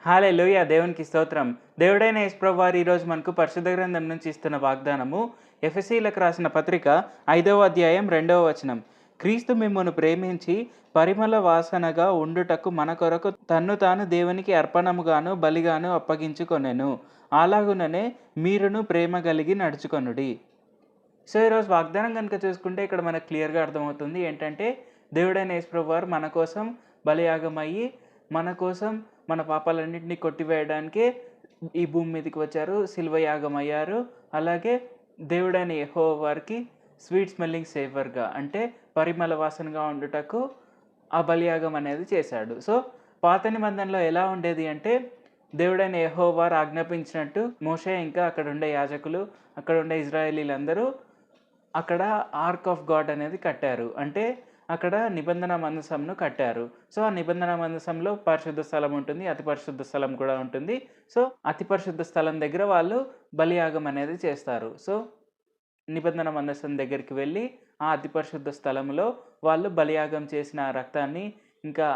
హల్లెలూయా! దేవునికి స్తోత్రం. దేవుడైన యేసు ప్రభువారు ఈరోజు మనకు పరిశుద్ధ గ్రంథం నుంచి ఇస్తున్న వాగ్దానము ఎఫెసీయులకు రాసిన పత్రిక 5వ అధ్యాయం 2వ వచనం. క్రీస్తు మిమ్మును ప్రేమించి పరిమళ వాసనగా ఉండుటకు మన కొరకు తన్ను తాను దేవునికి అర్పణముగాను బలిగాను అప్పగించుకొనెను. అలాగుననే మీరును ప్రేమ కలిగి నడుచుకొనుడి. సో, ఈరోజు వాగ్దానం గనుక చూసుకుంటే ఇక్కడ మనకు క్లియర్‌గా అర్థమవుతుంది. ఏంటంటే దేవుడైన యేసు ప్రభువారు మన కోసం బలియాగమయ్యి, మన కోసం మన పాపాలన్నింటినీ కొట్టివేయడానికే ఈ భూమి మీదకి వచ్చారు. శిలువ యాగం అయ్యారు. అలాగే దేవుడైన యెహోవా వారికి స్వీట్ స్మెల్లింగ్ సేవర్‌గా అంటే పరిమళ వాసనగా ఉండుటకు ఆ బలియాగం అనేది చేశాడు. సో, పాత నిబంధనలో ఎలా ఉండేది అంటే దేవుడైన యెహోవా వారు ఆజ్ఞాపించినట్టు మోషే ఇంకా అక్కడుండే యాజకులు, అక్కడుండే ఇజ్రాయేలీలందరూ అక్కడ ఆర్క్ ఆఫ్ గాడ్ అనేది కట్టారు. అంటే అక్కడ నిబంధన మందసంను కట్టారు. సో, ఆ నిబంధన మందసంలో పరిశుద్ధ స్థలం ఉంటుంది. అతి పరిశుద్ధ స్థలం కూడా ఉంటుంది. సో, అతి పరిశుద్ధ స్థలం దగ్గర వాళ్ళు బలియాగం అనేది చేస్తారు. సో, నిబంధన మందసం దగ్గరికి వెళ్ళి ఆ అతి పరిశుద్ధ స్థలంలో వాళ్ళు బలియాగం చేసిన ఆ రక్తాన్ని ఇంకా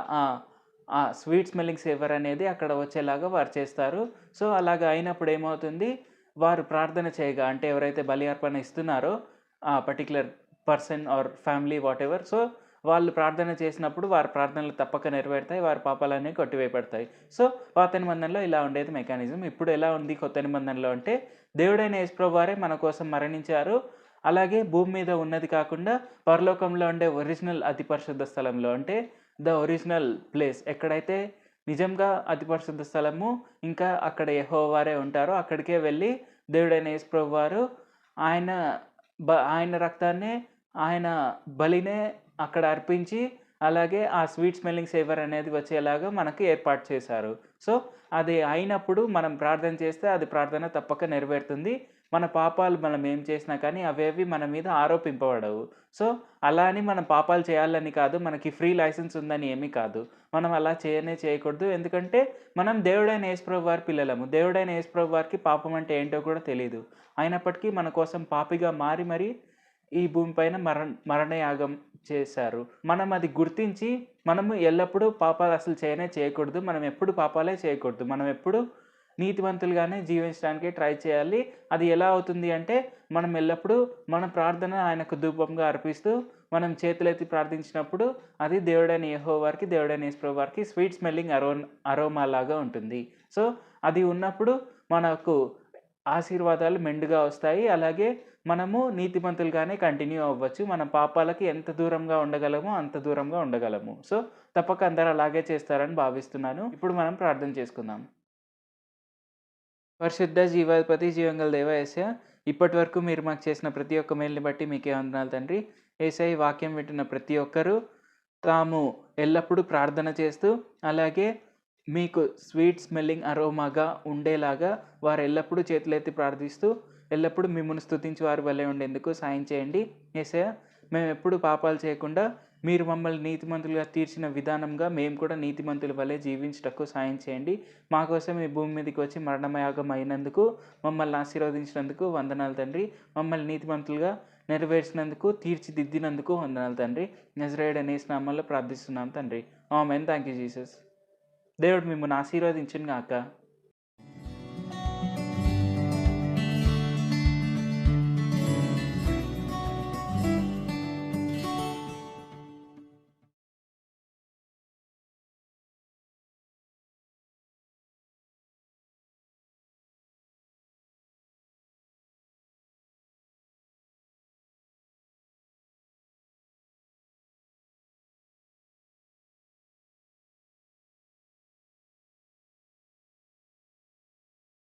ఆ స్వీట్ స్మెల్లింగ్ సేవర్ అనేది అక్కడ వచ్చేలాగా వారు చేస్తారు. సో, అలాగ అయినప్పుడు ఏమవుతుంది, వారు ప్రార్థన చేయగా అంటే ఎవరైతే బలి అర్పణ ఇస్తున్నారో ఆ particular person are family whatever. So, వాళ్ళు ప్రార్థన చేసినప్పుడు వారి ప్రార్థనలు తప్పక నెరవేరుతాయి. వారి పాపాలన్నీ కొట్టివేయబడతాయి. సో, పాత నిబంధనలో ఇలా ఉండేది మెకానిజం. ఇప్పుడు ఎలా ఉంది కొత్త నిబంధనలో అంటే దేవుడైన యేసు ప్రభువారే మన కోసం మరణించారు. అలాగే భూమి మీద ఉన్నది కాకుండా పరలోకంలో ఉండే ఒరిజినల్ అతి పరిశుద్ధ స్థలంలో అంటే ద ఒరిజినల్ ప్లేస్ ఎక్కడైతే నిజంగా అతి పరిశుద్ధ స్థలము ఇంకా అక్కడ యెహోవా వారే ఉంటారో అక్కడికే వెళ్ళి దేవుడైన యేసు ప్రభువారు ఆయన ఆయన రక్తాన్నే, ఆయన బలినే అక్కడ అర్పించి, అలాగే ఆ స్వీట్ స్మెల్లింగ్ సేవర్ అనేది వచ్చేలాగా మనకి ఏర్పాటు చేశారు. సో, అది అయినప్పుడు మనం ప్రార్థన చేస్తే అది ప్రార్థన తప్పక నెరవేరుతుంది. మన పాపాలు మనం ఏం చేసినా కానీ అవేవి మన మీద ఆరోపింపబడవు. సో, అలా అని మనం పాపాలు చేయాలని కాదు, మనకి ఫ్రీ లైసెన్స్ ఉందని ఏమీ కాదు. మనం అలా చేయకూడదు. ఎందుకంటే మనం దేవుడైన యేసు ప్రభు వారి పిల్లలము. దేవుడైన యేసు ప్రభు వారికి పాపం అంటే ఏంటో కూడా తెలీదు. అయినప్పటికీ మన కోసం పాపిగా మారి మరి ఈ భూమిపైన మరణయాగం చేశారు. మనం అది గుర్తించి మనము ఎల్లప్పుడూ పాపాలు అసలు చేయకూడదు. మనం ఎప్పుడు పాపాలే చేయకూడదు. మనం ఎప్పుడు నీతివంతులుగానే జీవించడానికి ట్రై చేయాలి. అది ఎలా అవుతుంది అంటే మనం ఎల్లప్పుడూ మన ప్రార్థన ఆయనకు ధూపంగా అర్పిస్తూ మనం చేతులెత్తి ప్రార్థించినప్పుడు అది దేవుడైన యెహోవా వారికి, దేవుడైన యేసు ప్రభు వారికి స్వీట్ స్మెల్లింగ్ అరోమా లాగా ఉంటుంది. సో, అది ఉన్నప్పుడు మనకు ఆశీర్వాదాలు మెండుగా వస్తాయి. అలాగే మనము నీతిమంతులుగానే కంటిన్యూ అవ్వచ్చు. మన పాపాలకి ఎంత దూరంగా ఉండగలమో అంత దూరంగా ఉండగలము. సో, తప్పక అందరూ అలాగే చేస్తారని భావిస్తున్నాను. ఇప్పుడు మనం ప్రార్థన చేసుకుందాం. పరిశుద్ధ జీవాధిపతి జీవంగల దేవ యేసయ్య, ఇప్పటివరకు మీరు మాకు చేసిన ప్రతి ఒక్క మేలుని బట్టి మీకే వందనాలు తండ్రి. యేసయ్య, ఈ వాక్యం వింటున్న ప్రతి ఒక్కరూ తాము ఎల్లప్పుడూ ప్రార్థన చేస్తూ అలాగే మీకు స్వీట్ స్మెల్లింగ్ అరోమాగా ఉండేలాగా వారు ఎల్లప్పుడూ చేతులెత్తి ప్రార్థిస్తూ ఎల్లప్పుడూ మిమ్మల్ని స్తుతించి వారి వలె ఉండేందుకు సాయం చేయండి. యేసయ్య, మేము ఎప్పుడు పాపాలు చేయకుండా మీరు మమ్మల్ని నీతిమంతులుగా తీర్చిన విధానంగా మేము కూడా నీతిమంతుల వలె జీవించుటకు సాయం చేయండి. మా కోసం ఈ భూమి మీదకి వచ్చి మరణయాగం అయినందుకు, మమ్మల్ని ఆశీర్వదించినందుకు వందనాలు తండ్రి. మమ్మల్ని నీతిమంతులుగా నెరవేర్చినందుకు, తీర్చిదిద్దినందుకు వందనాలు తండ్రి. నజరేయుడైన యేసు నామములో ప్రార్థిస్తున్నాం తండ్రి. ఆమేన్. Thank you Jesus. దేవుడు మిమ్మల్ని ఆశీర్వదించును గాక.